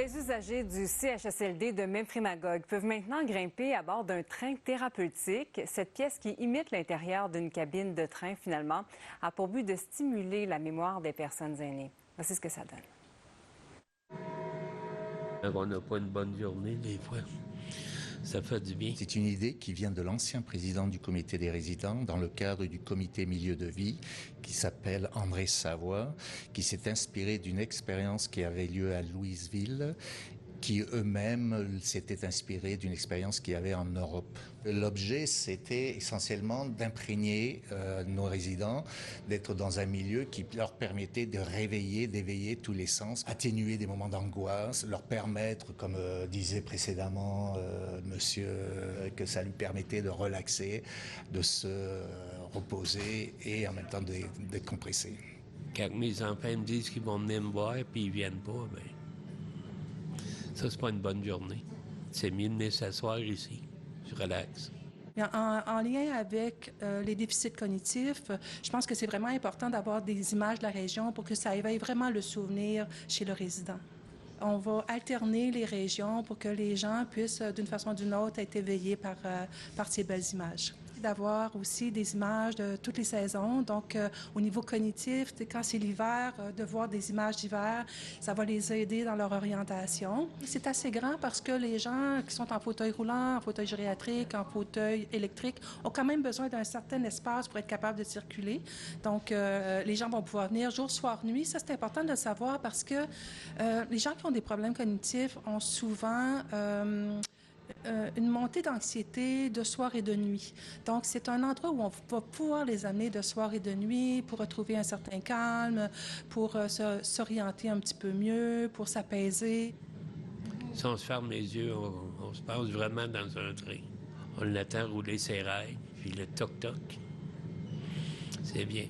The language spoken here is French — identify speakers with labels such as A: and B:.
A: Les usagers du CHSLD de Memphremagog peuvent maintenant grimper à bord d'un train thérapeutique. Cette pièce qui imite l'intérieur d'une cabine de train, finalement, a pour but de stimuler la mémoire des personnes aînées. Voici ce que ça donne.
B: On n'a pas une bonne journée, des fois. Ça fait du bien.
C: C'est une idée qui vient de l'ancien président du comité des résidents dans le cadre du comité milieu de vie qui s'appelle André Savoie, qui s'est inspiré d'une expérience qui avait lieu à Louisville, qui eux-mêmes s'étaient inspirés d'une expérience qu'il y avait en Europe. L'objet, c'était essentiellement d'imprégner nos résidents, d'être dans un milieu qui leur permettait de réveiller, d'éveiller tous les sens, atténuer des moments d'angoisse, leur permettre, comme disait précédemment monsieur, que ça lui permettait de relaxer, de se reposer et en même temps de décompresser.
B: Quand mes enfants me disent qu'ils vont venir me voir puis ils viennent pas, bien, ça, c'est pas une bonne journée. C'est mieux de venir s'asseoir ici. Je relaxe.
D: En lien avec les déficits cognitifs, je pense que c'est vraiment important d'avoir des images de la région pour que ça éveille vraiment le souvenir chez le résident. On va alterner les régions pour que les gens puissent, d'une façon ou d'une autre, être éveillés par ces belles images. D'avoir aussi des images de toutes les saisons. Donc, au niveau cognitif, quand c'est l'hiver, de voir des images d'hiver, ça va les aider dans leur orientation. C'est assez grand parce que les gens qui sont en fauteuil roulant, en fauteuil gériatrique, en fauteuil électrique, ont quand même besoin d'un certain espace pour être capable de circuler. Donc, les gens vont pouvoir venir jour, soir, nuit. Ça, c'est important de le savoir parce que les gens qui ont des problèmes cognitifs ont souvent une montée d'anxiété de soir et de nuit. Donc, c'est un endroit où on va pouvoir les amener de soir et de nuit pour retrouver un certain calme, pour s'orienter un petit peu mieux, pour s'apaiser.
B: Si on se ferme les yeux, on se passe vraiment dans un train. On l'attend rouler ses rails, puis le toc-toc. C'est bien.